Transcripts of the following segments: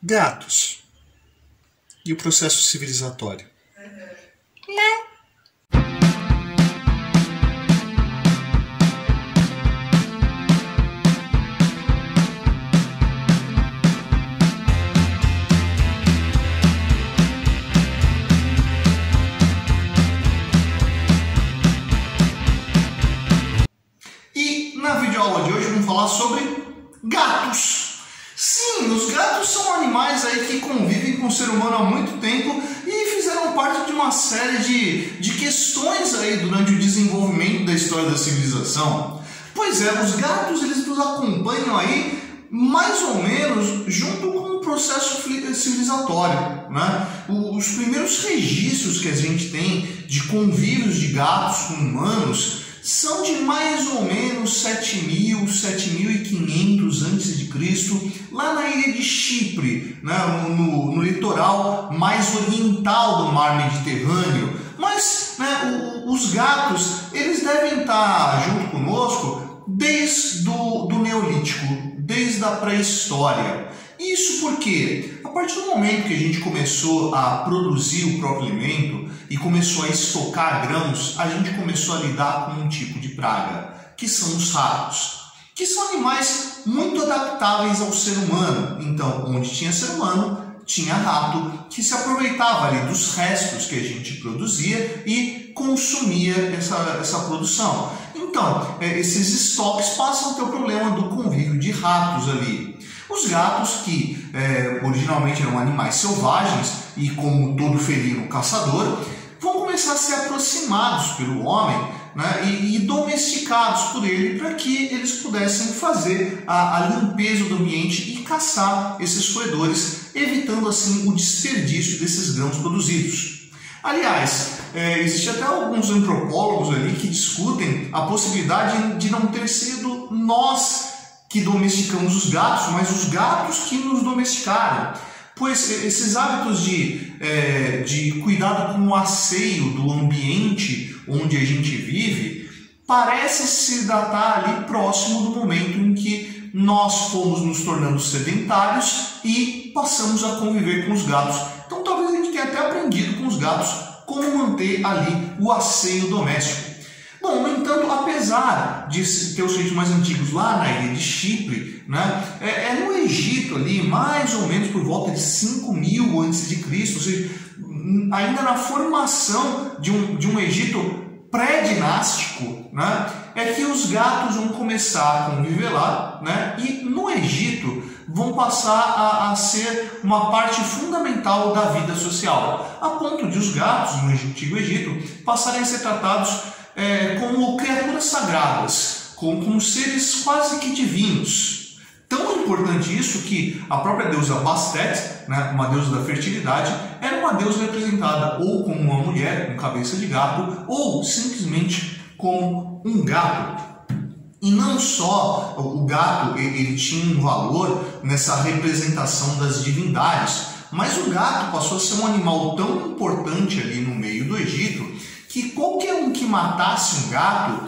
Gatos. E o processo civilizatório? Não. E na videoaula de hoje vamos falar sobre gatos. Sim, os gatos são animais aí que convivem com o ser humano há muito tempo e fizeram parte de uma série de questões aí durante o desenvolvimento da história da civilização. Pois é, os gatos eles nos acompanham aí mais ou menos junto com o processo civilizatório, né? Os primeiros registros que a gente tem de convívios de gatos com humanos são de mais ou menos 7.000, 7.500 a.C., lá na ilha de Chipre, né, no litoral mais oriental do mar Mediterrâneo. Mas né, os gatos eles devem estar junto conosco desde o Neolítico, desde a pré-história. Isso porque, a partir do momento que a gente começou a produzir o próprio alimento e começou a estocar grãos, a gente começou a lidar com um tipo de praga, que são os ratos, que são animais muito adaptáveis ao ser humano. Então, onde tinha ser humano, tinha rato, que se aproveitava ali dos restos que a gente produzia e consumia essa produção. Então, esses estoques passam a ter o problema do convívio de ratos ali. Os gatos, que originalmente eram animais selvagens e, como todo felino caçador, vão começar a ser aproximados pelo homem, né, e domesticados por ele para que eles pudessem fazer a limpeza do ambiente e caçar esses roedores, evitando assim o desperdício desses grãos produzidos. Aliás, existe até alguns antropólogos ali que discutem a possibilidade de não ter sido nós que domesticamos os gatos, mas os gatos que nos domesticaram. Pois esses hábitos de cuidado com o asseio do ambiente onde a gente vive parece se datar ali próximo do momento em que nós fomos nos tornando sedentários e passamos a conviver com os gatos. Então talvez a gente tenha até aprendido com os gatos como manter ali o asseio doméstico. Bom, no entanto, apesar de ter os registros mais antigos lá na ilha de Chipre, né, no Egito ali, mais ou menos por volta de 5.000 a.C., ou seja, ainda na formação de um Egito pré-dinástico, né, é que os gatos vão começar a conviver lá, né, e no Egito vão passar a ser uma parte fundamental da vida social, a ponto de os gatos no Antigo Egito passarem a ser tratados como criaturas sagradas, como seres quase que divinos. Tão importante isso que a própria deusa Bastet, né, uma deusa da fertilidade, era uma deusa representada ou como uma mulher com cabeça de gato ou simplesmente como um gato. E não só o gato ele tinha um valor nessa representação das divindades, mas o gato passou a ser um animal tão importante ali no meio do Egito que qualquer um que matasse um gato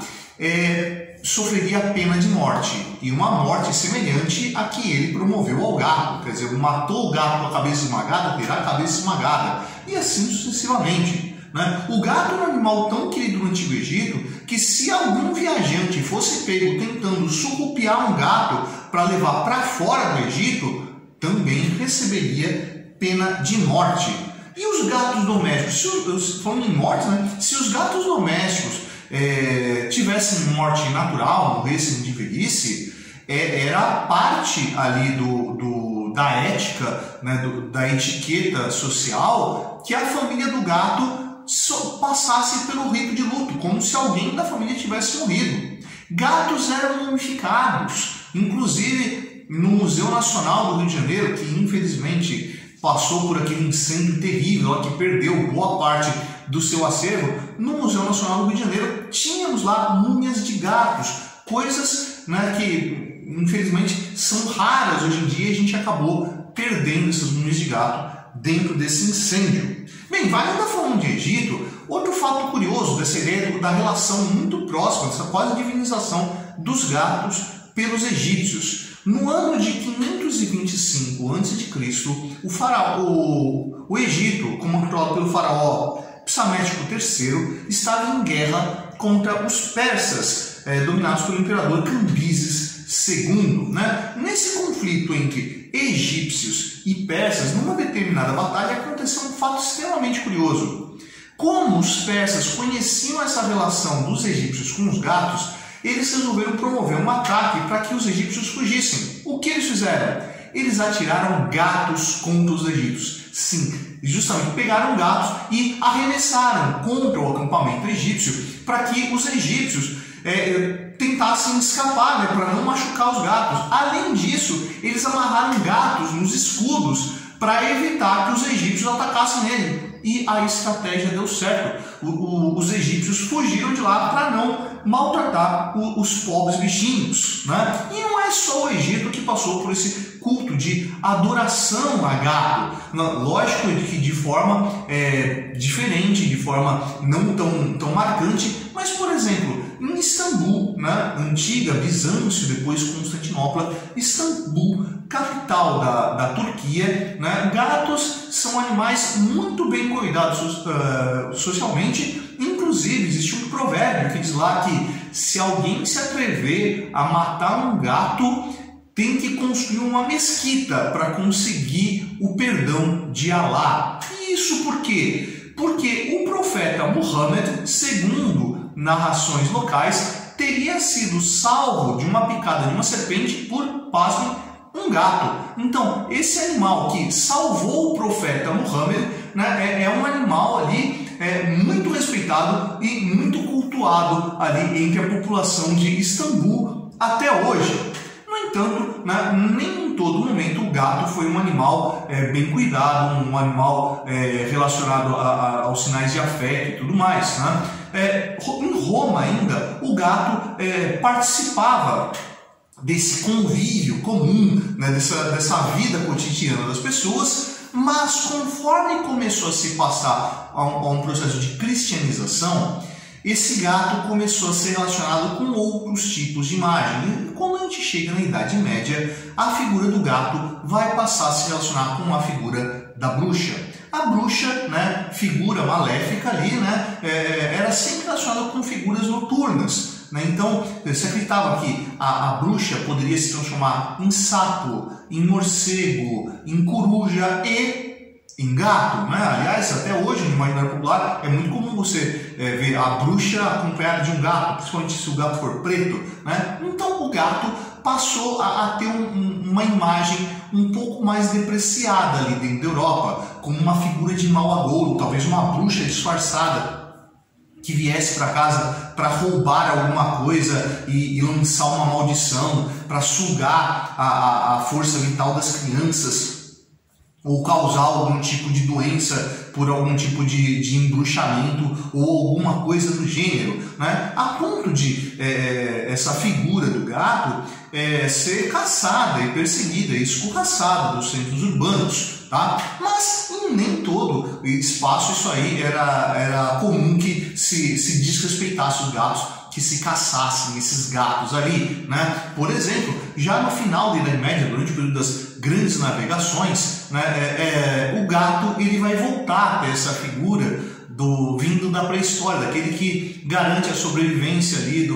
sofreria a pena de morte, e uma morte semelhante à que ele promoveu ao gato. Quer dizer, matou o gato com a cabeça esmagada, terá a cabeça esmagada, e assim sucessivamente, né? O gato era um animal tão querido no Antigo Egito que se algum viajante fosse pego tentando surrupiar um gato para levar para fora do Egito, também receberia pena de morte. E os gatos domésticos, falando em morte, né? Se os gatos domésticos tivessem morte natural, morressem de velhice, era parte ali da ética, né? Da etiqueta social, que a família do gato passasse pelo rito de luto, como se alguém da família tivesse morrido. Gatos eram mumificados, inclusive no Museu Nacional do Rio de Janeiro, que infelizmente passou por aquele incêndio terrível que perdeu boa parte do seu acervo. No Museu Nacional do Rio de Janeiro tínhamos lá múmias de gatos, coisas, né, que infelizmente são raras hoje em dia, e a gente acabou perdendo essas múmias de gato dentro desse incêndio. Bem, vai ainda falando de Egito, outro fato curioso dessa ideia da relação muito próxima, dessa quase divinização dos gatos pelos egípcios. No ano de 525 a.C., o Egito, controlado pelo faraó Psamético III, estava em guerra contra os persas, dominados pelo imperador Cambises II. Né? Nesse conflito entre egípcios e persas, numa determinada batalha, aconteceu um fato extremamente curioso. Como os persas conheciam essa relação dos egípcios com os gatos, eles resolveram promover um ataque para que os egípcios fugissem. O que eles fizeram? Eles atiraram gatos contra os egípcios. Sim, justamente pegaram gatos e arremessaram contra o acampamento egípcio para que os egípcios tentassem escapar, né, para não machucar os gatos. Além disso, eles amarraram gatos nos escudos para evitar que os egípcios atacassem ele. E a estratégia deu certo. Os egípcios fugiram de lá para não maltratar os pobres bichinhos. Né? E não é só o Egito que passou por esse culto de adoração a gato. Lógico que de forma diferente, de forma não tão marcante, mas, por exemplo, em Istambul, né, antiga Bizâncio, depois Constantinopla, Istambul, capital da Turquia, né, gatos são animais muito bem cuidados socialmente. Inclusive, existe um provérbio que diz lá que se alguém se atrever a matar um gato, tem que construir uma mesquita para conseguir o perdão de Alá. E isso por quê? Porque o profeta Muhammad, segundo narrações locais, teria sido salvo de uma picada de uma serpente por, pasmem, um gato. Então, esse animal que salvou o profeta Muhammad, né, é um animal ali muito respeitado e muito cultuado ali entre a população de Istambul até hoje. No entanto, né, nem em todo momento o gato foi um animal bem cuidado, um animal relacionado aos sinais de afeto e tudo mais. Né? Em Roma ainda, o gato participava desse convívio comum, né, dessa vida cotidiana das pessoas, mas conforme começou a se passar a um processo de cristianização, esse gato começou a ser relacionado com outros tipos de imagem. E quando a gente chega na Idade Média, a figura do gato vai passar a se relacionar com a figura da bruxa. A bruxa, né, figura maléfica ali, né, era sempre relacionada com figuras noturnas. Né? Então, se acreditava que a bruxa poderia se transformar em sapo, em morcego, em coruja e em gato. Né? Aliás, até hoje no imaginário popular é muito comum você ver a bruxa acompanhada de um gato, principalmente se o gato for preto. Né? Então o gato passou a ter uma imagem um pouco mais depreciada ali dentro da Europa, como uma figura de mau agouro, talvez uma bruxa disfarçada que viesse para casa para roubar alguma coisa e lançar uma maldição, para sugar a força vital das crianças, ou causar algum tipo de doença por algum tipo de embruxamento ou alguma coisa do gênero, né? A ponto de essa figura do gato ser caçada e perseguida e escorraçada dos centros urbanos, tá? Mas em nem todo espaço isso aí era comum que se desrespeitasse os gatos, que se caçassem esses gatos ali, né? Por exemplo, já no final da Idade Média, durante o período das grandes navegações, né, o gato ele vai voltar a ter essa figura vindo da pré-história, daquele que garante a sobrevivência ali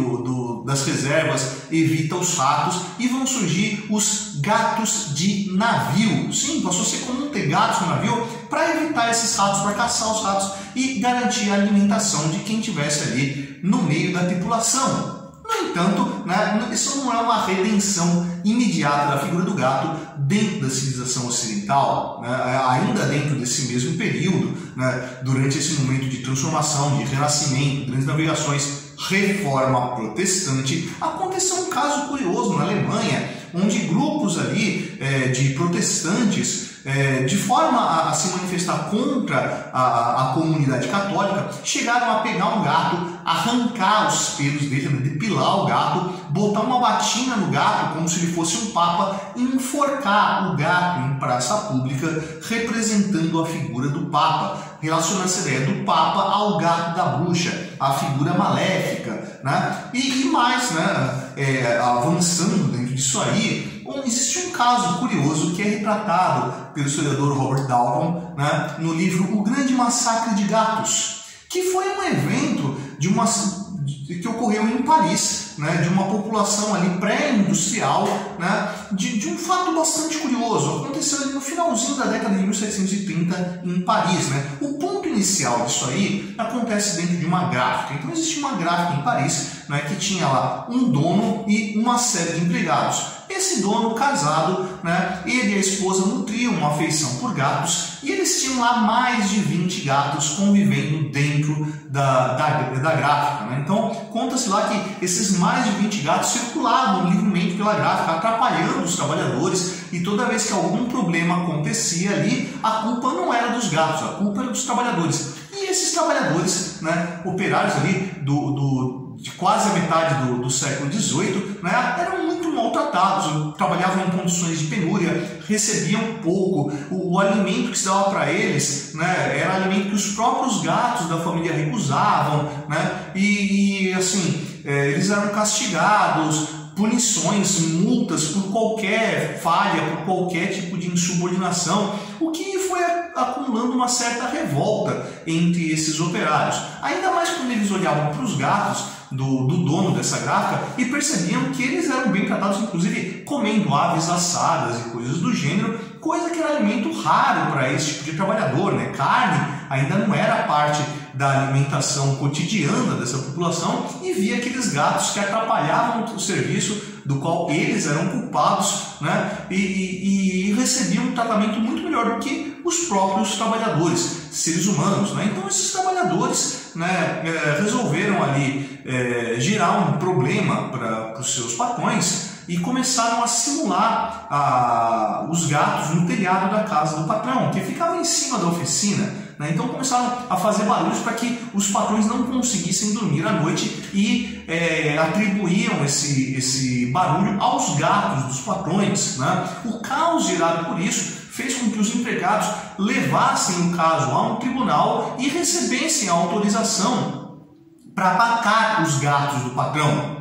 das reservas, evita os ratos, e vão surgir os gatos de navio. Sim, passou a ser comum ter gatos no navio para evitar esses ratos, para caçar os ratos e garantir a alimentação de quem estivesse ali no meio da tripulação. No entanto, né, isso não é uma redenção imediata da figura do gato dentro da civilização ocidental, né, ainda dentro desse mesmo período, né, durante esse momento de transformação, de renascimento, grandes navegações, reforma protestante. Aconteceu um caso curioso na Alemanha, onde grupos ali de protestantes, de forma a se manifestar contra a comunidade católica, chegaram a pegar um gato, arrancar os pelos dele, depilar o gato, botar uma batina no gato como se ele fosse um papa e enforcar o gato em praça pública, representando a figura do papa, relacionando essa ideia do papa ao gato da bruxa, a figura maléfica, né? E mais, né? Avançando dentro disso aí, Bom, existe um caso curioso que é retratado pelo historiador Robert Dalton, né, no livro O Grande Massacre de Gatos, que foi um evento que ocorreu em Paris, né, de uma população ali pré-industrial, né, de um fato bastante curioso. Aconteceu ali no finalzinho da década de 1730 em Paris, né. O ponto inicial disso aí acontece dentro de uma gráfica. Então existe uma gráfica em Paris, né, que tinha lá um dono e uma série de empregados. Esse dono casado, né, ele e a esposa nutriam uma afeição por gatos e eles tinham lá mais de 20 gatos convivendo dentro da gráfica, né? Então conta-se lá que esses mais de 20 gatos circulavam livremente pela gráfica, atrapalhando os trabalhadores, e toda vez que algum problema acontecia ali, a culpa não era dos gatos, a culpa era dos trabalhadores. E esses trabalhadores, né, operários ali de quase a metade do século XVIII, né, eram muito maltratados, trabalhavam em condições de penúria, recebiam pouco, o alimento que se dava para eles, né, era alimento que os próprios gatos da família recusavam, né, e assim, eles eram castigados, punições, multas por qualquer falha, por qualquer tipo de insubordinação, o que foi acumulando uma certa revolta entre esses operários. Ainda mais quando eles olhavam para os gatos do dono dessa gráfica e percebiam que eles eram bem tratados, inclusive comendo aves assadas e coisas do gênero, coisa que era alimento raro para esse tipo de trabalhador, né? Carne ainda não era parte da alimentação cotidiana dessa população, e via aqueles gatos que atrapalhavam o serviço do qual eles eram culpados, né? E recebiam um tratamento muito melhor do que os próprios trabalhadores, seres humanos, né? Então esses trabalhadores, né, resolveram ali gerar um problema para os seus patrões e começaram a simular os gatos no telhado da casa do patrão, que ficava em cima da oficina. Então começaram a fazer barulhos para que os patrões não conseguissem dormir à noite e atribuíam esse barulho aos gatos dos patrões, né? O caos gerado por isso fez com que os empregados levassem o caso a um tribunal e recebessem a autorização para atacar os gatos do patrão.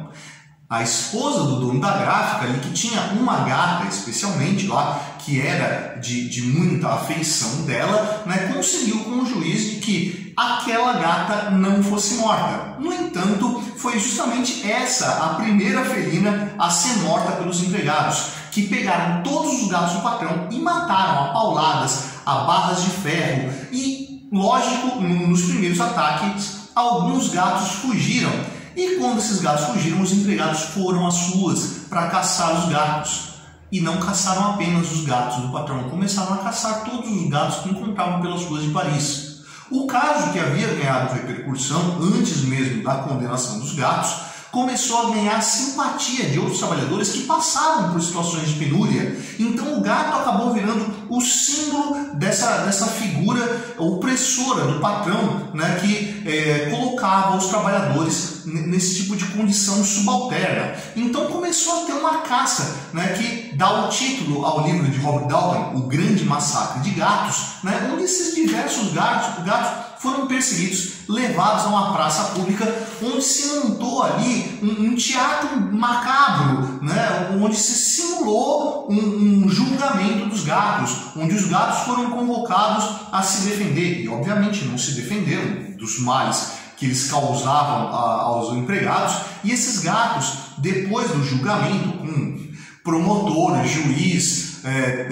A esposa do dono da gráfica, ali, que tinha uma gata especialmente lá, que era de muita afeição dela, né, conseguiu com o juiz de que aquela gata não fosse morta. No entanto, foi justamente essa a primeira felina a ser morta pelos empregados, que pegaram todos os gatos do patrão e mataram a pauladas, a barras de ferro. E, lógico, nos primeiros ataques, alguns gatos fugiram. E quando esses gatos fugiram, os empregados foram às ruas para caçar os gatos. E não caçaram apenas os gatos do patrão, começaram a caçar todos os gatos que encontravam pelas ruas de Paris. O caso, que havia ganhado repercussão antes mesmo da condenação dos gatos, começou a ganhar simpatia de outros trabalhadores que passavam por situações de penúria. Então o gato acabou virando o símbolo dessa figura opressora do patrão, né, que colocava os trabalhadores nesse tipo de condição subalterna. Então começou a ter uma caça, né, que dá o título ao livro de Robert Dalton, O Grande Massacre de Gatos, né, onde esses diversos gatos foram perseguidos, levados a uma praça pública, onde se montou ali um teatro macabro, né, onde se simulou um julgamento dos gatos, onde os gatos foram convocados a se defender, e obviamente não se defenderam dos males que eles causavam aos empregados, e esses gatos, depois do julgamento, com promotor, juiz,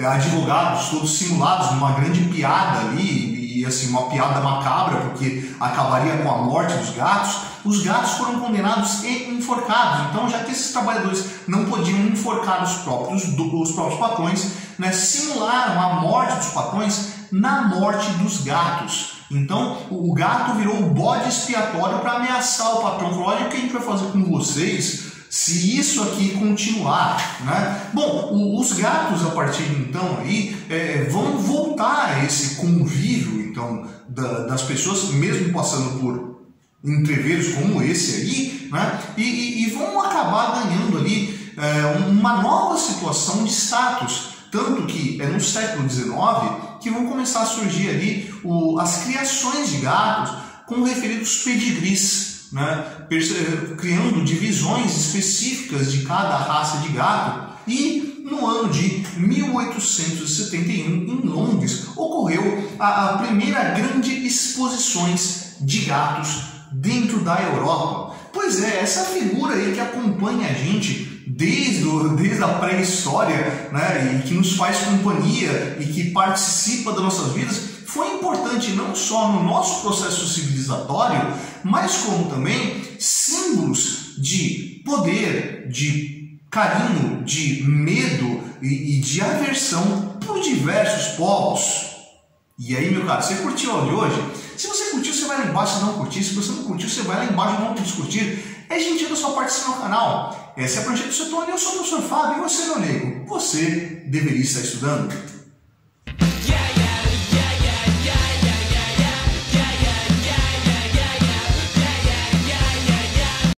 advogados, todos simulados numa grande piada ali, e assim, uma piada macabra, porque acabaria com a morte dos gatos, os gatos foram condenados e enforcados. Então, já que esses trabalhadores não podiam enforcar os próprios patrões, né, simularam a morte dos patrões na morte dos gatos. Então, o gato virou o bode expiatório para ameaçar o patrão. Falou: olha o que a gente vai fazer com vocês se isso aqui continuar, né? Bom, os gatos, a partir de então, aí, vão voltar a esse convívio, então, das pessoas, mesmo passando por entreveros como esse aí, né? E vão acabar ganhando ali uma nova situação de status. Tanto que é no século XIX que vão começar a surgir ali as criações de gatos com referidos pedigrees, né? Criando divisões específicas de cada raça de gato. E no ano de 1871, em Londres, ocorreu a primeira grande exposições de gatos dentro da Europa. Pois é, essa figura aí que acompanha a gente desde a pré-história, né, e que nos faz companhia e que participa das nossas vidas, foi importante não só no nosso processo civilizatório, mas como também símbolos de poder, de carinho, de medo e de aversão por diversos povos. E aí, meu caro, você curtiu o áudio de hoje? Se você curtiu, você vai lá embaixo e não curtir. Se você não curtiu, você vai lá embaixo e não descurtir. É gentil da sua parte no canal. Essa é a Projeto Setone, eu sou o professor Fábio e você, meu amigo, você deveria estar estudando.